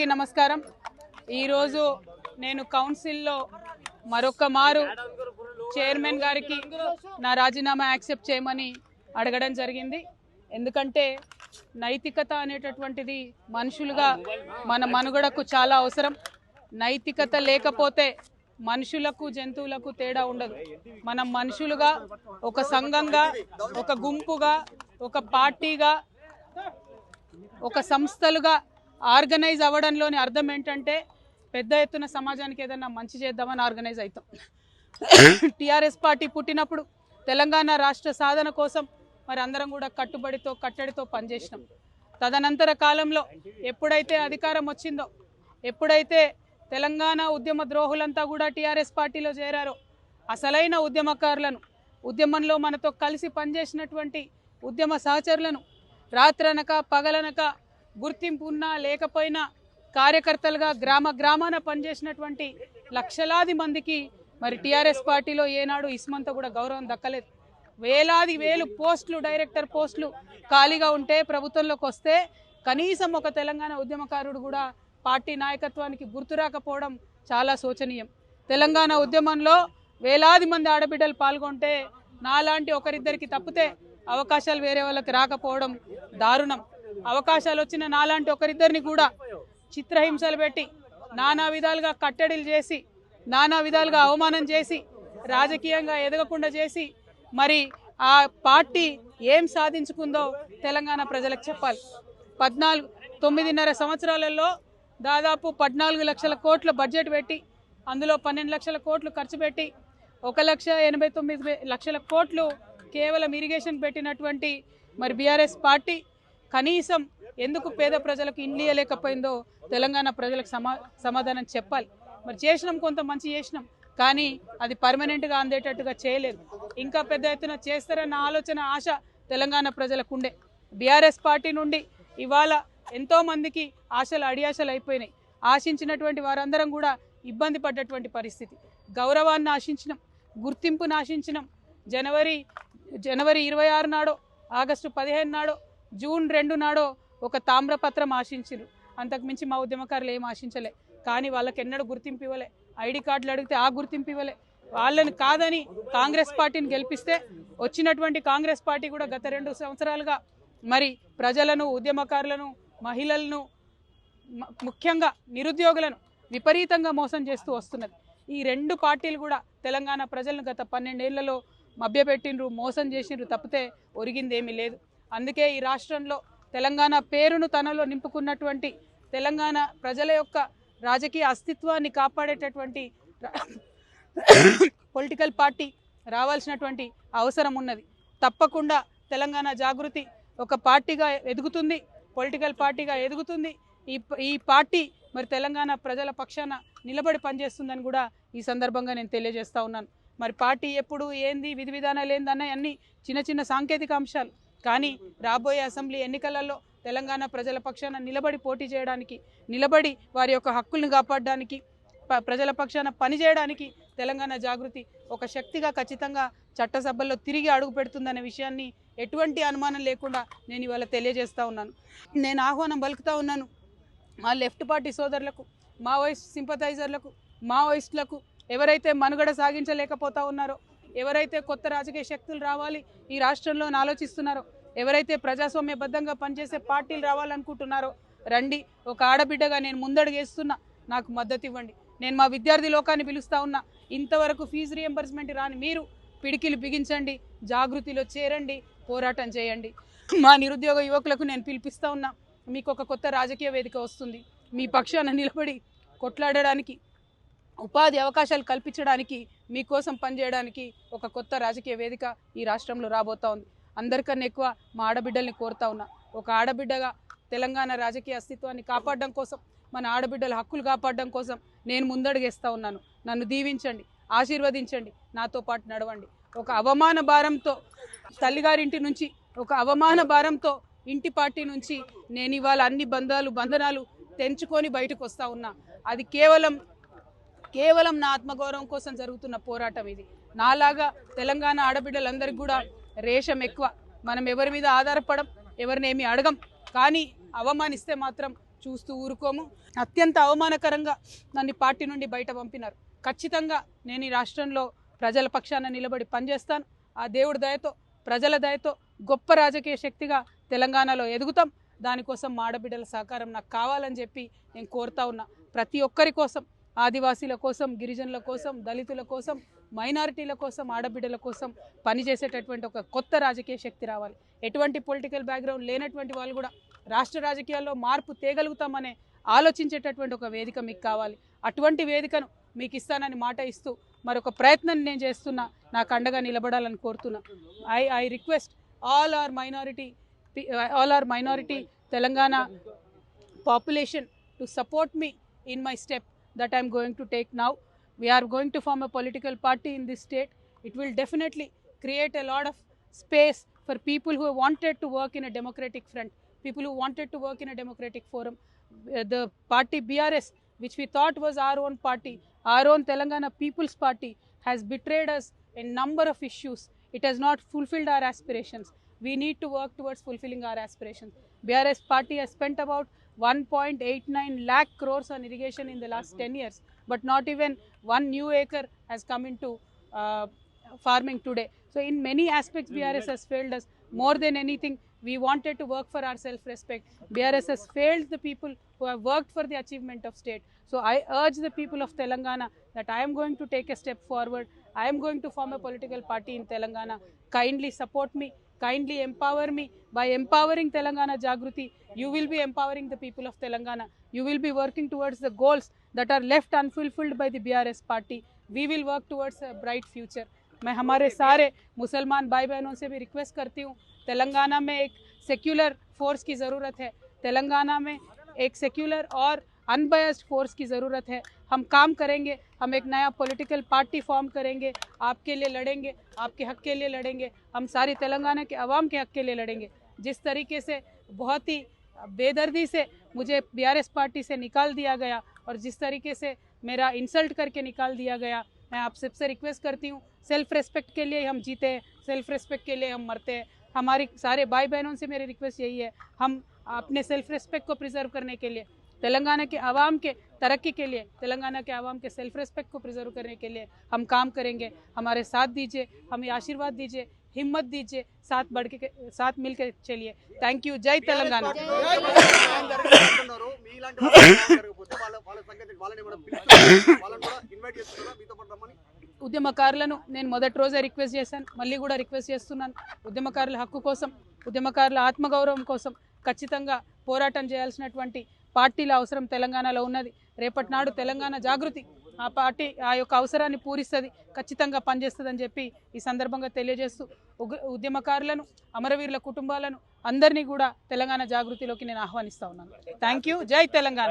అందరికీ నమస్కారం। ఈ రోజు నేను కౌన్సిల్ లో మరొక మారు చైర్మన్ గారికి నా రాజీనామా యాక్సెప్ట్ చేయమని అడగడం జరిగింది। ఎందుకంటే నైతికత అనేటటువంటిది మనుషులుగా మన మనుగడకు చాలా అవసరం। నైతికత లేకపోతే మనుషులకు జంతువులకు తేడా ఉండదు। మనం మనుషులుగా ఒక సంఘంగా ఒక గుంపుగా ఒక పార్టీగా ఒక సంస్థలుగా ఆర్గనైజ్ అవ్వడంలోని అర్థం ఏంటంటే పెద్ద ఎత్తున సమాజానికి ఏదైనా మంచి చేద్దామని ఆర్గనైజ్ అవుతాం। టీఆర్ఎస్ పార్టీ పుట్టినప్పుడు తెలంగాణ రాష్ట్ర సాధన కోసం మరి అందరం కూడా కట్టుబడితో కట్టడితో పనిచేసినాం। తదనంతర కాలంలో ఎప్పుడైతే అధికారం వచ్చిందో ఎప్పుడైతే తెలంగాణ ఉద్యమ ద్రోహులంతా కూడా టీఆర్ఎస్ పార్టీలో చేరారో అసలైన ఉద్యమకారులను ఉద్యమంలో మనతో కలిసి పనిచేసినటువంటి ఉద్యమ సహచరులను రాత్రనక పగలనక గుర్తింపు ఉన్నా లేకపోయినా కార్యకర్తలుగా గ్రామాన పనిచేసినటువంటి లక్షలాది మందికి మరి టీఆర్ఎస్ పార్టీలో ఏనాడు ఇస్మంత కూడా గౌరవం దక్కలేదు। వేలు పోస్టులు డైరెక్టర్ పోస్టులు ఖాళీగా ఉంటే ప్రభుత్వంలోకి వస్తే కనీసం ఒక తెలంగాణ ఉద్యమకారుడు కూడా పార్టీ నాయకత్వానికి గుర్తు రాకపోవడం చాలా శోచనీయం। తెలంగాణ ఉద్యమంలో వేలాది మంది ఆడబిడ్డలు పాల్గొంటే నాలాంటి ఒకరిద్దరికి తప్పితే అవకాశాలు వేరే వాళ్ళకి రాకపోవడం దారుణం। అవకాశాలు వచ్చిన నాలాంటి ఒకరిద్దరిని కూడా చిత్రహింసలు పెట్టి నానా విధాలుగా కట్టడిలు చేసి నానా విధాలుగా అవమానం చేసి రాజకీయంగా ఎదగకుండా చేసి మరి ఆ పార్టీ ఏం సాధించుకుందో తెలంగాణ ప్రజలకు చెప్పాలి। 9.5 సంవత్సరాలలో దాదాపు 14 లక్షల కోట్ల బడ్జెట్ పెట్టి అందులో 12 లక్షల కోట్లు ఖర్చు పెట్టి 1,89,00,000 కోట్లు కేవలం ఇరిగేషన్ పెట్టినటువంటి మరి బీఆర్ఎస్ పార్టీ కనీసం ఎందుకు పేద ప్రజలకు ఇండ్లు ఇవ్వలేకపోయిందో తెలంగాణ ప్రజలకు సమాధానం చెప్పాలి। మరి చేసినాం, కొంత మంచి చేసినాం, కానీ అది పర్మనెంట్గా అందేటట్టుగా చేయలేదు। ఇంకా పెద్ద ఎత్తున చేస్తారన్న ఆలోచన ఆశ తెలంగాణ ప్రజలకు ఉండే। బీఆర్ఎస్ పార్టీ నుండి ఇవాళ ఎంతోమందికి ఆశలు అడియాశలు అయిపోయినాయి। ఆశించినటువంటి వారందరం కూడా ఇబ్బంది పడ్డటువంటి పరిస్థితి। గౌరవాన్ని ఆశించినాం, గుర్తింపును ఆశించినాం। జనవరి 26 నాడో ఆగస్టు 15 నాడో జూన్ 2 నాడో ఒక తామ్రపత్రం ఆశించారు। అంతకుమించి మా ఉద్యమకారులు ఏం ఆశించలే, కానీ వాళ్ళకి ఎన్నడూ గుర్తింపు ఇవ్వలే। ఐడి కార్డులు అడిగితే ఆ గుర్తింపు ఇవ్వలే। వాళ్ళని కాదని కాంగ్రెస్ పార్టీని గెలిపిస్తే వచ్చినటువంటి కాంగ్రెస్ పార్టీ కూడా గత 2 సంవత్సరాలుగా మరి ప్రజలను ఉద్యమకారులను మహిళలను ముఖ్యంగా నిరుద్యోగులను విపరీతంగా మోసం చేస్తూ వస్తున్నది। ఈ 2 పార్టీలు కూడా తెలంగాణ ప్రజలను గత 12 ఏళ్లలో మభ్యపెట్టిండ్రు, మోసం చేసిండ్రు తప్పితే ఒరిగిందేమీ లేదు। అందుకే ఈ రాష్ట్రంలో తెలంగాణ పేరును తనలో నింపుకున్నటువంటి తెలంగాణ ప్రజల యొక్క రాజకీయ అస్తిత్వాన్ని కాపాడేటటువంటి పొలిటికల్ పార్టీ రావాల్సినటువంటి అవసరం ఉన్నది। తప్పకుండా తెలంగాణ జాగృతి ఒక పార్టీగా ఎదుగుతుంది, పొలిటికల్ పార్టీగా ఎదుగుతుంది। ఈ పార్టీ మరి తెలంగాణ ప్రజల పక్షాన నిలబడి పనిచేస్తుందని కూడా ఈ సందర్భంగా నేను తెలియజేస్తా ఉన్నాను। మరి పార్టీ ఎప్పుడు ఏంది విధి విధానాలు ఏందన్న అన్ని చిన్న సాంకేతిక అంశాలు, కానీ రాబోయే అసెంబ్లీ ఎన్నికలలో తెలంగాణ ప్రజల పక్షాన నిలబడి పోటీ చేయడానికి, నిలబడి వారి యొక్క హక్కుల్ని కాపాడడానికి, ప్రజల పక్షాన పనిచేయడానికి తెలంగాణ జాగృతి ఒక శక్తిగా ఖచ్చితంగా చట్టసభల్లో తిరిగి అడుగు పెడుతుందనే విషయాన్ని ఎటువంటి అనుమానం లేకుండా నేను ఇవాళ తెలియజేస్తా ఉన్నాను। నేను ఆహ్వానం పలుకుతా ఉన్నాను మా లెఫ్ట్ పార్టీ సోదరులకు, మావోయిస్ట్ సింపథైజర్లకు, మావోయిస్టులకు, ఎవరైతే మనుగడ సాగించలేకపోతా ఉన్నారో, ఎవరైతే కొత్త రాజకీయ శక్తులు రావాలి ఈ రాష్ట్రంలో ఆలోచిస్తున్నారో, ఎవరైతే ప్రజాస్వామ్యబద్ధంగా పనిచేసే పార్టీలు రావాలనుకుంటున్నారో రండి। ఒక ఆడబిడ్డగా నేను ముందడుగేస్తున్నా, నాకు మద్దతు ఇవ్వండి। నేను మా విద్యార్థి లోకాన్ని పిలుస్తా ఉన్నా, ఇంతవరకు ఫీజు రియంబర్స్మెంట్ రాని మీరు పిడికిలు బిగించండి, జాగృతిలో చేరండి, పోరాటం చేయండి। మా నిరుద్యోగ యువకులకు నేను పిలిపిస్తా ఉన్నా, మీకు ఒక కొత్త రాజకీయ వేదిక వస్తుంది, మీ పక్షాన నిలబడి కొట్లాడడానికి, ఉపాధి అవకాశాలు కల్పించడానికి, మీకోసం పనిచేయడానికి ఒక కొత్త రాజకీయ వేదిక ఈ రాష్ట్రంలో రాబోతా ఉంది। అందరికన్నా ఎక్కువ మా ఆడబిడ్డల్ని కోరుతా ఉన్నా, ఒక ఆడబిడ్డగా తెలంగాణ రాజకీయ అస్తిత్వాన్ని కాపాడడం కోసం, మన ఆడబిడ్డల హక్కులు కాపాడడం కోసం నేను ముందడుగేస్తా ఉన్నాను। నన్ను దీవించండి, ఆశీర్వదించండి, నాతో పాటు నడవండి। ఒక అవమాన భారంతో తల్లిగారింటి నుంచి, ఒక అవమాన భారంతో ఇంటి పార్టీ నుంచి నేను ఇవాళ అన్ని బంధనాలు తెంచుకొని బయటకు వస్తా ఉన్నా। అది కేవలం నా ఆత్మగౌరవం కోసం జరుగుతున్న పోరాటం ఇది। నాలాగా తెలంగాణ ఆడబిడ్డలందరికీ కూడా రేషం ఎక్కువ, మనం ఎవరి మీద ఆధారపడం, ఎవరిని ఏమీ అడగం, కానీ అవమానిస్తే మాత్రం చూస్తూ ఊరుకోము. అత్యంత అవమానకరంగా నన్ను పార్టీ నుండి బయట పంపినారు. ఖచ్చితంగా నేను ఈ రాష్ట్రంలో ప్రజల పక్షాన నిలబడి పనిచేస్తాను. ఆ దేవుడి దయతో, ప్రజల దయతో గొప్ప రాజకీయ శక్తిగా తెలంగాణలో ఎదుగుతాం. దానికోసం మా ఆడబిడ్డల సహకారం నాకు కావాలని చెప్పి నేను కోరుతా ఉన్నా. ప్రతి ఒక్కరి కోసం, ఆదివాసీల కోసం, గిరిజనుల కోసం, దళితుల కోసం, మైనారిటీల కోసం, ఆడబిడ్డల కోసం పనిచేసేటటువంటి ఒక కొత్త రాజకీయ శక్తి రావాలి. ఎటువంటి పొలిటికల్ బ్యాక్గ్రౌండ్ లేనటువంటి వాళ్ళు కూడా రాష్ట్ర రాజకీయాల్లో మార్పు తేగలుగుతామనే ఆలోచించేటటువంటి ఒక వేదిక మీకు కావాలి. అటువంటి వేదికను మీకు ఇస్తానని మాట ఇస్తూ మరొక ప్రయత్నం నేను చేస్తున్నా. నాకు అండగా నిలబడాలని కోరుతున్నా. I request all our minority Telangana population to support me in my step that I am going to take now. We are going to form a political party in this state. It will definitely create a lot of space for people who wanted to work in a democratic front, people who wanted to work in a democratic forum. The party BRS, which we thought was our own party, our own Telangana People's Party, has betrayed us in number of issues. It has not fulfilled our aspirations. We need to work towards fulfilling our aspirations. BRS party has spent about 1.89 lakh crores on irrigation in the last 10 years, but not even one new acre has come into farming today. So in many aspects BRS has failed us. More than anything, we wanted to work for our self-respect. BRS has failed the people who have worked for the achievement of state. So I urge the people of Telangana that I am going to take a step forward. I am going to form a political party in Telangana. Kindly support me. Kindly empower me. By empowering Telangana Jagruti, you will be empowering the people of Telangana. You will be working towards the goals that are left unfulfilled by the BRS party. We will work towards a bright future. मैं हमारे सारे मुसलमान भाई बहनों से भी request करती हूँ, तेलंगाना में एक सेक्युलर फोर्स की ज़रूरत है. तेलंगाना में एक सेक्युलर और अनबायस्ड फोर्स की ज़रूरत है. हम काम करेंगे, हम एक नया पॉलिटिकल पार्टी फॉर्म करेंगे, आपके लिए लड़ेंगे, आपके हक के लिए लड़ेंगे, हम सारी तेलंगाना के अवाम के हक के लिए लड़ेंगे. जिस तरीके से बहुत ही बेदर्दी से मुझे BRS पार्टी से निकाल दिया गया और जिस तरीके से मेरा इंसल्ट करके निकाल दिया गया, मैं आप सबसे रिक्वेस्ट करती हूँ, सेल्फ रेस्पेक्ट के लिए हम जीते हैं, सेल्फ रेस्पेक्ट के लिए हम मरते हैं. हमारी सारे भाई बहनों से मेरी रिक्वेस्ट यही है, हम अपने सेल्फ रेस्पेक्ट को प्रिजर्व करने के लिए, तेलंगाना के आवाम के तरक्की के लिए, तेलंगाना के आवाम के सेल्फ रेस्पेक्ट को प्रिजर्व करने के लिए हम काम करेंगे. हमारे साथ दीजिए, हमें आशीर्वाद दीजिए, हिम्मत दीजिए, साथ मिल के चलिए. Thank you. जय तेलंगाना. ఉద్యమకారులను నేను మొదటి రోజే రిక్వెస్ట్ చేశాను, మళ్ళీ కూడా రిక్వెస్ట్ చేస్తున్నాను. ఉద్యమకారుల హక్కు కోసం, ఉద్యమకారుల ఆత్మగౌరవం కోసం ఖచ్చితంగా పోరాటం చేయాల్సినటువంటి పార్టీల అవసరం తెలంగాణలో ఉన్నది. రేపటి నాడు తెలంగాణ జాగృతి ఆ పార్టీ ఆ యొక్క అవసరాన్ని పూరిస్తుంది, ఖచ్చితంగా పనిచేస్తుందని చెప్పి ఈ సందర్భంగా తెలియజేస్తూ ఉద్యమకారులను, అమరవీరుల కుటుంబాలను అందరినీ కూడా తెలంగాణ జాగృతిలోకి నేను ఆహ్వానిస్తా ఉన్నాను. Thank you. జై తెలంగాణ.